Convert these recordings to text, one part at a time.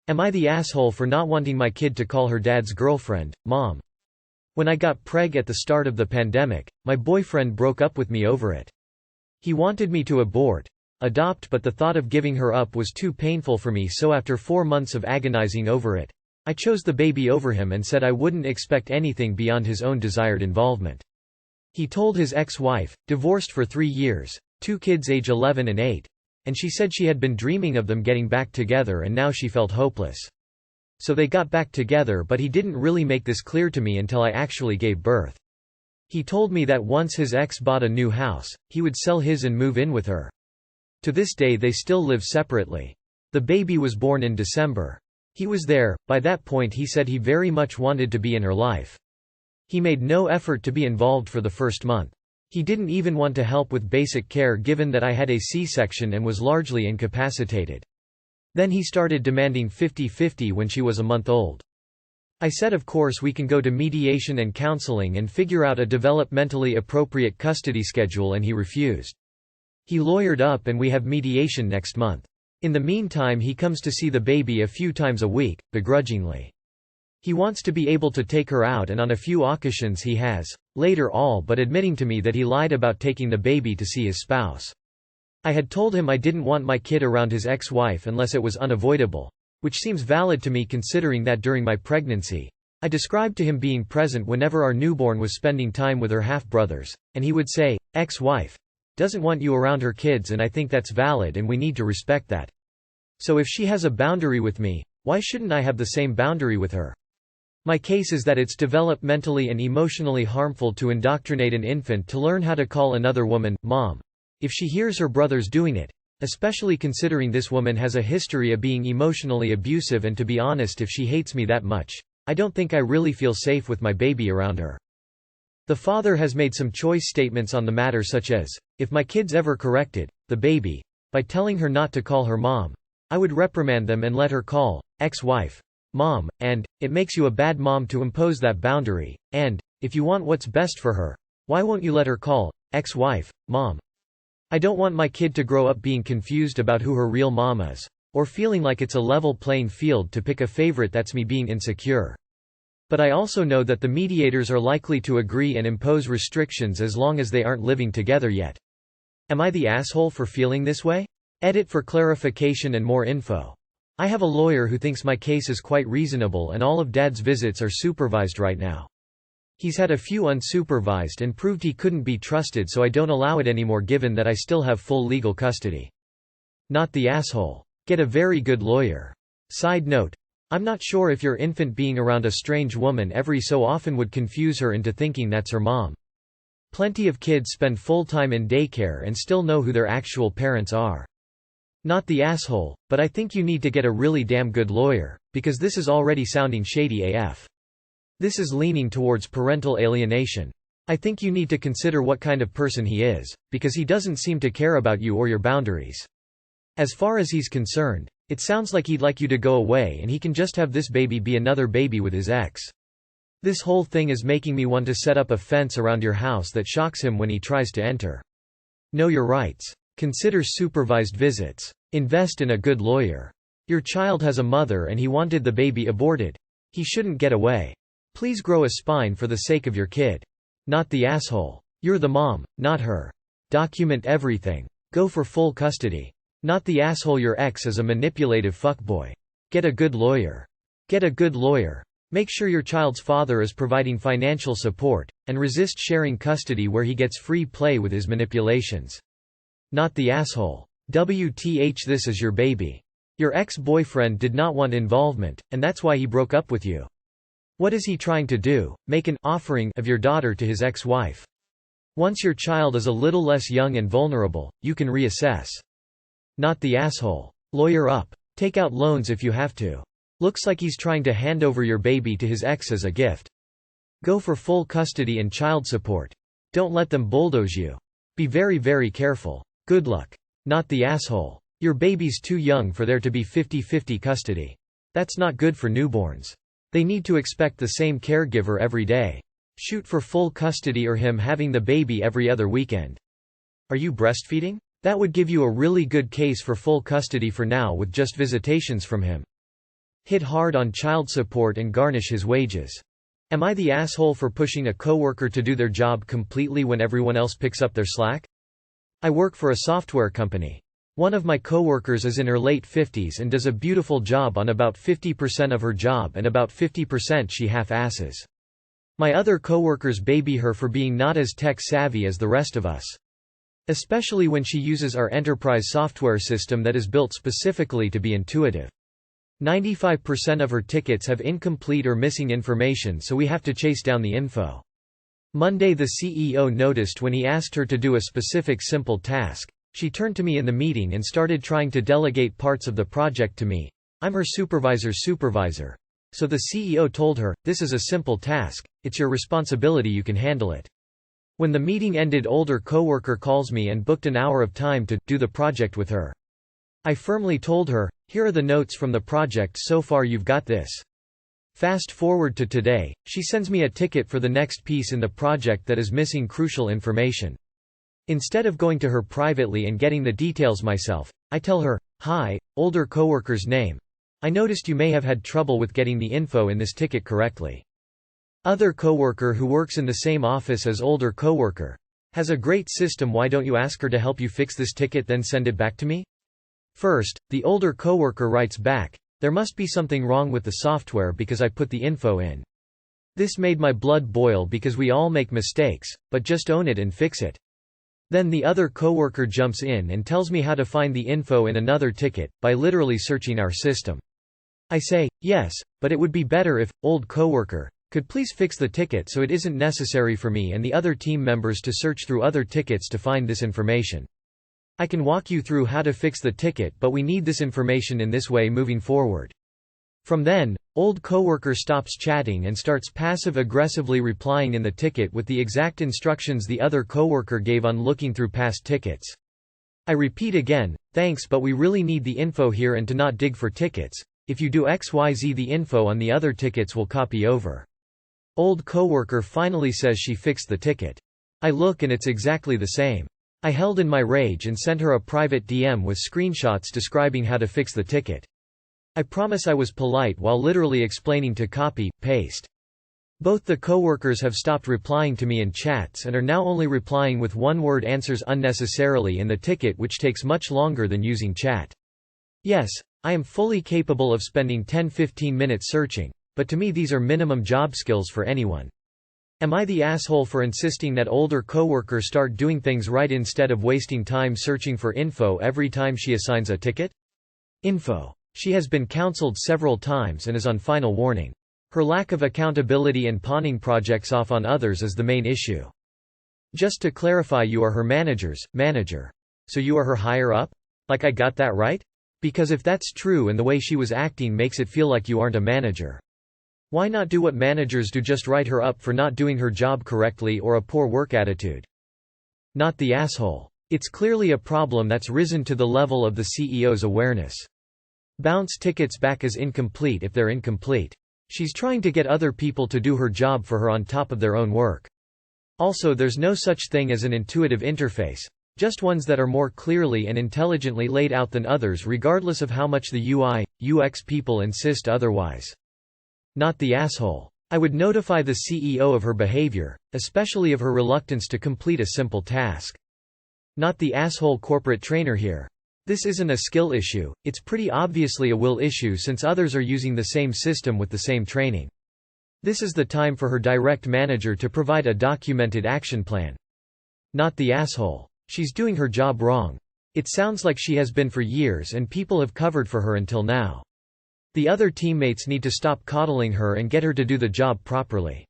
Am I the asshole for not wanting my kid to call her dad's girlfriend, mom? When I got preg at the start of the pandemic, my boyfriend broke up with me over it. He wanted me to adopt, but the thought of giving her up was too painful for me, so after 4 months of agonizing over it, I chose the baby over him and said I wouldn't expect anything beyond his own desired involvement. He told his ex-wife, divorced for 3 years, 2 kids age 11 and 8, and she said she had been dreaming of them getting back together and now she felt hopeless. So they got back together, but he didn't really make this clear to me until I actually gave birth. He told me that once his ex bought a new house, he would sell his and move in with her. To this day they still live separately. The baby was born in December. He was there. By that point he said he very much wanted to be in her life. He made no effort to be involved for the first month. He didn't even want to help with basic care given that I had a C-section and was largely incapacitated. Then he started demanding 50-50 when she was a month old. I said of course we can go to mediation and counseling and figure out a developmentally appropriate custody schedule, and he refused. He lawyered up and we have mediation next month. In the meantime he comes to see the baby a few times a week, begrudgingly. He wants to be able to take her out, and on a few occasions he has, later all but admitting to me that he lied about taking the baby to see his spouse. I had told him I didn't want my kid around his ex-wife unless it was unavoidable, which seems valid to me considering that during my pregnancy, I described to him being present whenever our newborn was spending time with her half-brothers, and he would say, "Ex-wife doesn't want you around her kids, and I think that's valid and we need to respect that. So if she has a boundary with me, why shouldn't I have the same boundary with her?" My case is that it's developmentally and emotionally harmful to indoctrinate an infant to learn how to call another woman, mom, if she hears her brothers doing it, especially considering this woman has a history of being emotionally abusive, and to be honest, if she hates me that much, I don't think I really feel safe with my baby around her. The father has made some choice statements on the matter, such as, if my kids ever corrected the baby by telling her not to call her mom, I would reprimand them and let her call ex-wife mom, and it makes you a bad mom to impose that boundary, and if you want what's best for her, why won't you let her call ex-wife mom? I don't want my kid to grow up being confused about who her real mom is, or feeling like it's a level playing field to pick a favorite. That's me being insecure. But I also know that the mediators are likely to agree and impose restrictions as long as they aren't living together yet. Am I the asshole for feeling this way? Edit for clarification and more info. I have a lawyer who thinks my case is quite reasonable and all of Dad's visits are supervised right now. He's had a few unsupervised and proved he couldn't be trusted, so I don't allow it anymore given that I still have full legal custody. Not the asshole. Get a very good lawyer. Side note, I'm not sure if your infant being around a strange woman every so often would confuse her into thinking that's her mom. Plenty of kids spend full time in daycare and still know who their actual parents are. Not the asshole, but I think you need to get a really damn good lawyer, because this is already sounding shady AF. This is leaning towards parental alienation. I think you need to consider what kind of person he is, because he doesn't seem to care about you or your boundaries. As far as he's concerned, it sounds like he'd like you to go away and he can just have this baby be another baby with his ex. This whole thing is making me want to set up a fence around your house that shocks him when he tries to enter. Know your rights. Consider supervised visits. Invest in a good lawyer. Your child has a mother and he wanted the baby aborted. He shouldn't get away. Please grow a spine for the sake of your kid. Not the asshole. You're the mom, not her. Document everything. Go for full custody. Not the asshole. Your ex is a manipulative fuckboy. Get a good lawyer. Get a good lawyer. Make sure your child's father is providing financial support, and resist sharing custody where he gets free play with his manipulations. Not the asshole. WTH, this is your baby. Your ex-boyfriend did not want involvement, and that's why he broke up with you. What is he trying to do? Make an offering of your daughter to his ex-wife. Once your child is a little less young and vulnerable, you can reassess. Not the asshole. Lawyer up. Take out loans if you have to. Looks like he's trying to hand over your baby to his ex as a gift. Go for full custody and child support. Don't let them bulldoze you. Be very, very careful. Good luck. Not the asshole. Your baby's too young for there to be 50-50 custody. That's not good for newborns. They need to expect the same caregiver every day. Shoot for full custody or him having the baby every other weekend. Are you breastfeeding? That would give you a really good case for full custody for now with just visitations from him. Hit hard on child support and garnish his wages. Am I the asshole for pushing a coworker to do their job completely when everyone else picks up their slack? I work for a software company. One of my coworkers is in her late 50s and does a beautiful job on about 50% of her job, and about 50% she half-asses. My other coworkers baby her for being not as tech-savvy as the rest of us. Especially when she uses our enterprise software system that is built specifically to be intuitive. 95% of her tickets have incomplete or missing information, so we have to chase down the info. Monday, the CEO noticed when he asked her to do a specific simple task. She turned to me in the meeting and started trying to delegate parts of the project to me. I'm her supervisor's supervisor. So the CEO told her, "This is a simple task, it's your responsibility, you can handle it." When the meeting ended, older coworker calls me and booked an hour of time to do the project with her. I firmly told her, "Here are the notes from the project so far, you've got this." Fast forward to today, she sends me a ticket for the next piece in the project that is missing crucial information. Instead of going to her privately and getting the details myself, I tell her, "Hi, older coworker's name. I noticed you may have had trouble with getting the info in this ticket correctly." Other coworker who works in the same office as older coworker. "Has a great system, why don't you ask her to help you fix this ticket then send it back to me?" First, the older coworker writes back, "There must be something wrong with the software because I put the info in." This made my blood boil because we all make mistakes, but just own it and fix it. Then the other coworker jumps in and tells me how to find the info in another ticket, by literally searching our system. I say, "Yes, but it would be better if, old coworker, could please fix the ticket so it isn't necessary for me and the other team members to search through other tickets to find this information. I can walk you through how to fix the ticket, but we need this information in this way moving forward." From then, old coworker stops chatting and starts passive-aggressively replying in the ticket with the exact instructions the other coworker gave on looking through past tickets. I repeat again, "Thanks, but we really need the info here and to not dig for tickets. If you do XYZ, the info on the other tickets will copy over." Old coworker finally says she fixed the ticket. I look and it's exactly the same. I held in my rage and sent her a private DM with screenshots describing how to fix the ticket. I promise I was polite while literally explaining to copy, paste. Both the coworkers have stopped replying to me in chats and are now only replying with one-word answers unnecessarily in the ticket, which takes much longer than using chat. Yes, I am fully capable of spending 10–15 minutes searching, but to me these are minimum job skills for anyone. Am I the asshole for insisting that older coworkers start doing things right instead of wasting time searching for info every time she assigns a ticket? Info. She has been counseled several times and is on final warning. Her lack of accountability and pawning projects off on others is the main issue. Just to clarify, you are her manager's manager. So you are her higher up? Like I got that right? Because if that's true and the way she was acting makes it feel like you aren't a manager. Why not do what managers do, just write her up for not doing her job correctly or a poor work attitude? Not the asshole. It's clearly a problem that's risen to the level of the CEO's awareness. Bounce tickets back as incomplete if they're incomplete. She's trying to get other people to do her job for her on top of their own work. Also, there's no such thing as an intuitive interface, just ones that are more clearly and intelligently laid out than others, regardless of how much the UI/UX people insist otherwise. Not the asshole. I would notify the CEO of her behavior, especially of her reluctance to complete a simple task. Not the asshole corporate trainer here. This isn't a skill issue, it's pretty obviously a will issue since others are using the same system with the same training. This is the time for her direct manager to provide a documented action plan. Not the asshole. She's doing her job wrong. It sounds like she has been for years and people have covered for her until now. The other teammates need to stop coddling her and get her to do the job properly.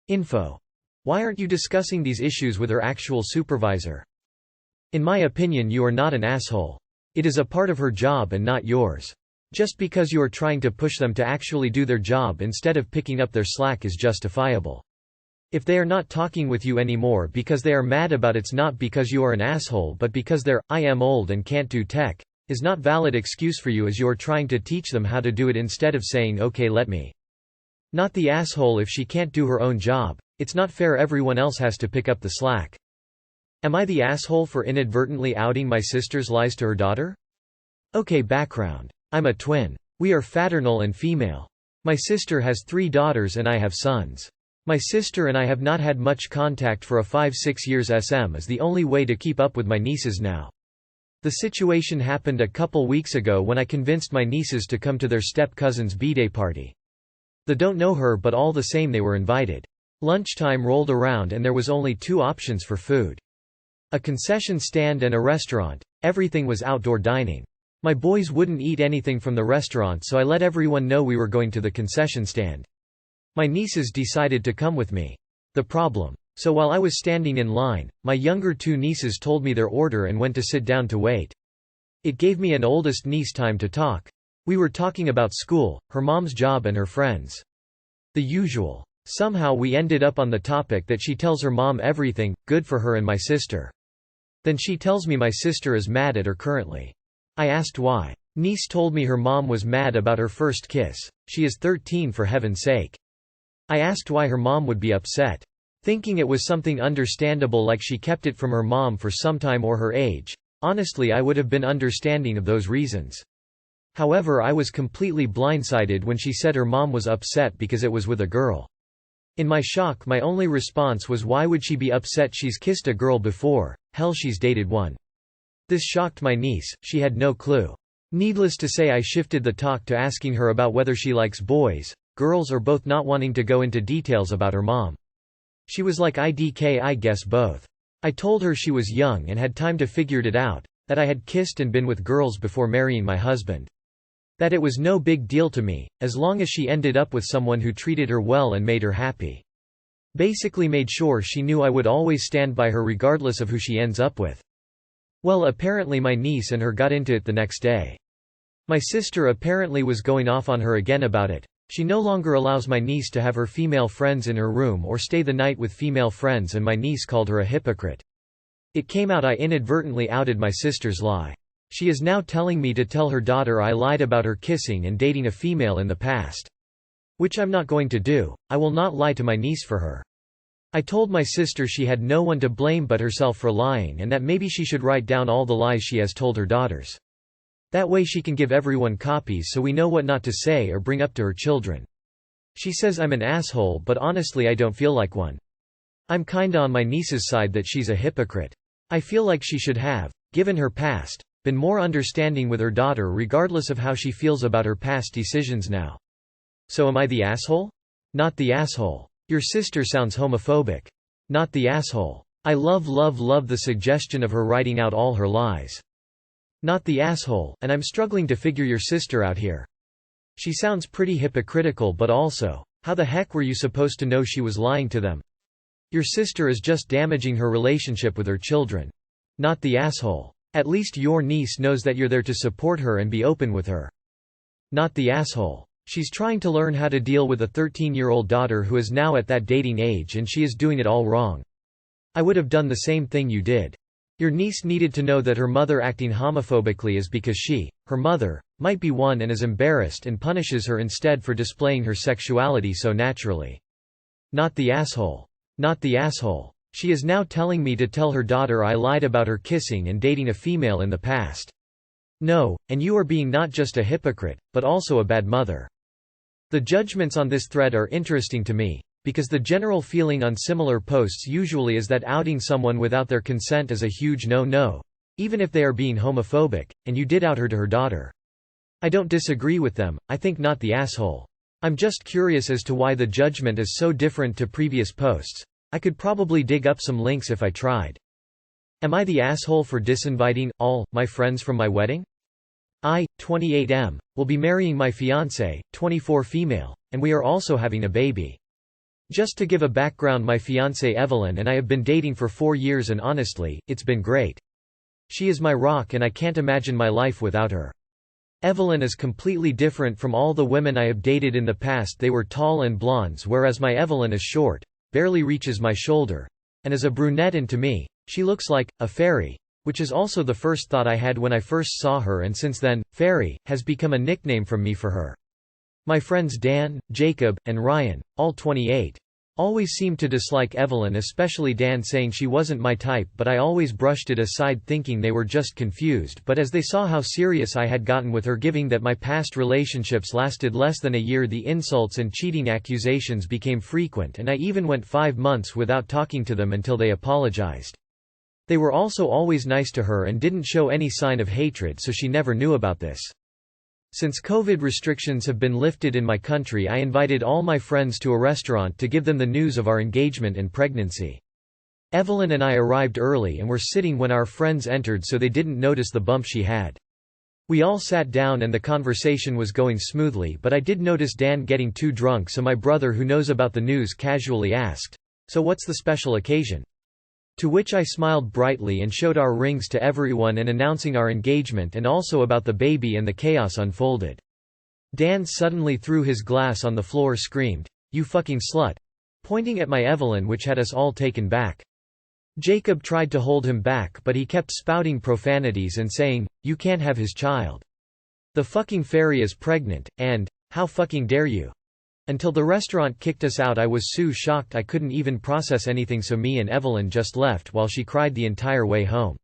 Info. Why aren't you discussing these issues with her actual supervisor? In my opinion, you are not an asshole. It is a part of her job and not yours. Just because you are trying to push them to actually do their job instead of picking up their slack is justifiable. If they are not talking with you anymore because they are mad about it's not because you are an asshole but because they're, "I am old and can't do tech," is not valid excuse for you as you are trying to teach them how to do it instead of saying, "Okay, let me." Not the asshole if she can't do her own job. It's not fair everyone else has to pick up the slack. Am I the asshole for inadvertently outing my sister's lies to her daughter? Okay, background. I'm a twin. We are fraternal and female. My sister has 3 daughters and I have sons. My sister and I have not had much contact for a 5-6 years. SM is the only way to keep up with my nieces now. The situation happened a couple weeks ago when I convinced my nieces to come to their step-cousin's b-day party. They don't know her, but all the same they were invited. Lunchtime rolled around and there was only 2 options for food. A concession stand and a restaurant. Everything was outdoor dining. My boys wouldn't eat anything from the restaurant, so I let everyone know we were going to the concession stand. My nieces decided to come with me. The problem. So while I was standing in line, my younger 2 nieces told me their order and went to sit down to wait. It gave me and oldest niece time to talk. We were talking about school, her mom's job and her friends. The usual. Somehow we ended up on the topic that she tells her mom everything, good for her and my sister. Then she tells me my sister is mad at her currently. I asked why. Niece told me her mom was mad about her first kiss. She is 13, for heaven's sake. I asked why her mom would be upset. Thinking it was something understandable, like she kept it from her mom for some time or her age. Honestly, I would have been understanding of those reasons. However, I was completely blindsided when she said her mom was upset because it was with a girl. In my shock, my only response was, why would she be upset? She's kissed a girl before, hell, she's dated one. This shocked my niece, she had no clue. Needless to say, I shifted the talk to asking her about whether she likes boys, girls or both, not wanting to go into details about her mom. She was like, I guess both. I told her she was young and had time to figure it out, that I had kissed and been with girls before marrying my husband. That it was no big deal to me, as long as she ended up with someone who treated her well and made her happy. Basically made sure she knew I would always stand by her regardless of who she ends up with. Well, apparently my niece and her got into it the next day. My sister apparently was going off on her again about it. She no longer allows my niece to have her female friends in her room or stay the night with female friends, and my niece called her a hypocrite. It came out I inadvertently outed my sister's lie. She is now telling me to tell her daughter I lied about her kissing and dating a female in the past. Which I'm not going to do. I will not lie to my niece for her. I told my sister she had no one to blame but herself for lying, and that maybe she should write down all the lies she has told her daughters. That way she can give everyone copies so we know what not to say or bring up to her children. She says I'm an asshole, but honestly I don't feel like one. I'm kinda on my niece's side that she's a hypocrite. I feel like she should have, given her past, been more understanding with her daughter regardless of how she feels about her past decisions now. So am I the asshole? Not the asshole. Your sister sounds homophobic. Not the asshole. I love the suggestion of her writing out all her lies. Not the asshole, and I'm struggling to figure your sister out here. She sounds pretty hypocritical, but also, how the heck were you supposed to know she was lying to them? Your sister is just damaging her relationship with her children. Not the asshole. At least your niece knows that you're there to support her and be open with her. Not the asshole. She's trying to learn how to deal with a 13-year-old daughter who is now at that dating age, and she is doing it all wrong. I would have done the same thing you did. Your niece needed to know that her mother acting homophobically is because she, her mother, might be one and is embarrassed and punishes her instead for displaying her sexuality so naturally. Not the asshole. Not the asshole. She is now telling me to tell her daughter I lied about her kissing and dating a female in the past. No, and you are being not just a hypocrite, but also a bad mother. The judgments on this thread are interesting to me, because the general feeling on similar posts usually is that outing someone without their consent is a huge no-no, even if they are being homophobic, and you did out her to her daughter. I don't disagree with them, I think not the asshole. I'm just curious as to why the judgment is so different to previous posts. I could probably dig up some links if I tried. Am I the asshole for disinviting all my friends from my wedding? I, 28M, will be marrying my fiancée, 24 female, and we are also having a baby. Just to give a background, my fiancée Evelyn and I have been dating for 4 years, and honestly, it's been great. She is my rock and I can't imagine my life without her. Evelyn is completely different from all the women I have dated in the past. They were tall and blondes, whereas my Evelyn is short, barely reaches my shoulder, and is a brunette, and to me, she looks like a fairy. Which is also the first thought I had when I first saw her, and since then, Fairy has become a nickname from me for her. My friends Dan, Jacob, and Ryan, all 28. always seemed to dislike Evelyn, especially Dan, saying she wasn't my type, but I always brushed it aside thinking they were just confused. But as they saw how serious I had gotten with her, giving that my past relationships lasted less than a year, the insults and cheating accusations became frequent, and I even went 5 months without talking to them until they apologized. They were also always nice to her and didn't show any sign of hatred, so she never knew about this. Since COVID restrictions have been lifted in my country, I invited all my friends to a restaurant to give them the news of our engagement and pregnancy. Evelyn and I arrived early and were sitting when our friends entered, so they didn't notice the bump she had. We all sat down and the conversation was going smoothly, but I did notice Dan getting too drunk, so my brother, who knows about the news, casually asked, "So what's the special occasion?" To which I smiled brightly and showed our rings to everyone and announcing our engagement and also about the baby, and the chaos unfolded. Dan suddenly threw his glass on the floor, screamed, "You fucking slut!" pointing at my Evelyn, which had us all taken back. Jacob tried to hold him back, but he kept spouting profanities and saying, "You can't have his child. The fucking fairy is pregnant, and, how fucking dare you?" Until the restaurant kicked us out. I was so shocked I couldn't even process anything, so me and Evelyn just left while she cried the entire way home.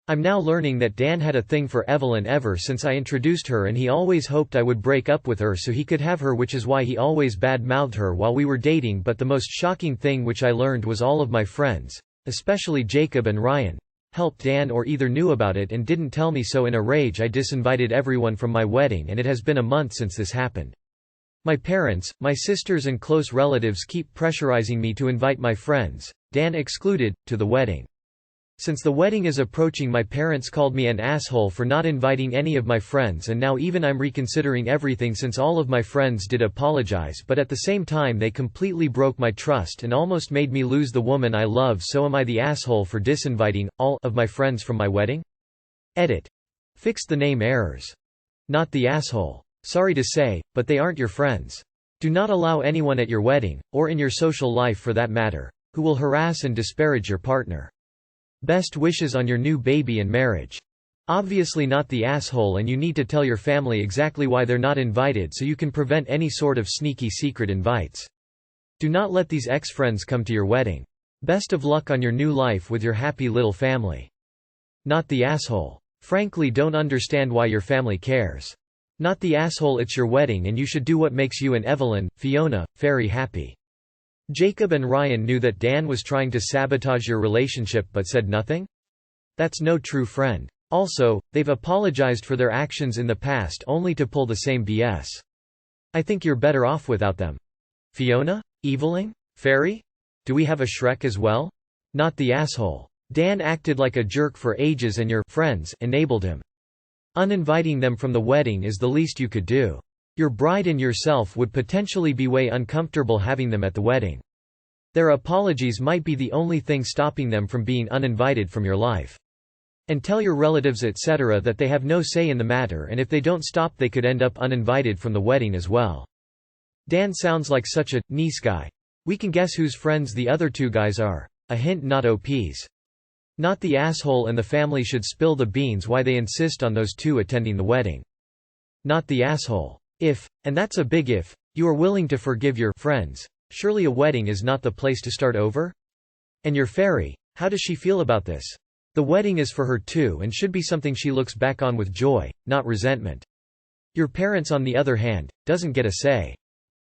I'm now learning that Dan had a thing for Evelyn ever since I introduced her, and he always hoped I would break up with her so he could have her, which is why he always bad-mouthed her while we were dating. But the most shocking thing which I learned was all of my friends, especially Jacob and Ryan, helped Dan or either knew about it and didn't tell me, so in a rage I disinvited everyone from my wedding, and it has been a month since this happened. My parents, my sisters and close relatives keep pressurizing me to invite my friends, Dan excluded, to the wedding. Since the wedding is approaching, my parents called me an asshole for not inviting any of my friends, and now even I'm reconsidering everything since all of my friends did apologize, but at the same time they completely broke my trust and almost made me lose the woman I love. So am I the asshole for disinviting all of my friends from my wedding? Edit. Fixed the name errors. Not the asshole. Sorry to say, but they aren't your friends. Do not allow anyone at your wedding, or in your social life for that matter, who will harass and disparage your partner. Best wishes on your new baby and marriage. Obviously not the asshole, and you need to tell your family exactly why they're not invited so you can prevent any sort of sneaky secret invites. Do not let these ex-friends come to your wedding. Best of luck on your new life with your happy little family. Not the asshole. Frankly, don't understand why your family cares. Not the asshole, it's your wedding and you should do what makes you and Evelyn, Fiona, Fairy happy. Jacob and Ryan knew that Dan was trying to sabotage your relationship but said nothing? That's no true friend. Also, they've apologized for their actions in the past only to pull the same BS. I think you're better off without them. Fiona? Eveling? Fairy? Do we have a Shrek as well? Not the asshole. Dan acted like a jerk for ages and your friends enabled him. Uninviting them from the wedding is the least you could do. Your bride and yourself would potentially be way uncomfortable having them at the wedding. Their apologies might be the only thing stopping them from being uninvited from your life. And tell your relatives etc. that they have no say in the matter, and if they don't stop they could end up uninvited from the wedding as well. Dan sounds like such a nice guy. We can guess whose friends the other two guys are. A hint, not OP's. Not the asshole, and the family should spill the beans why they insist on those two attending the wedding. Not the asshole. If, and that's a big if, you are willing to forgive your friends, surely a wedding is not the place to start over? And your Fairy, how does she feel about this? The wedding is for her too and should be something she looks back on with joy, not resentment. Your parents, on the other hand, doesn't get a say.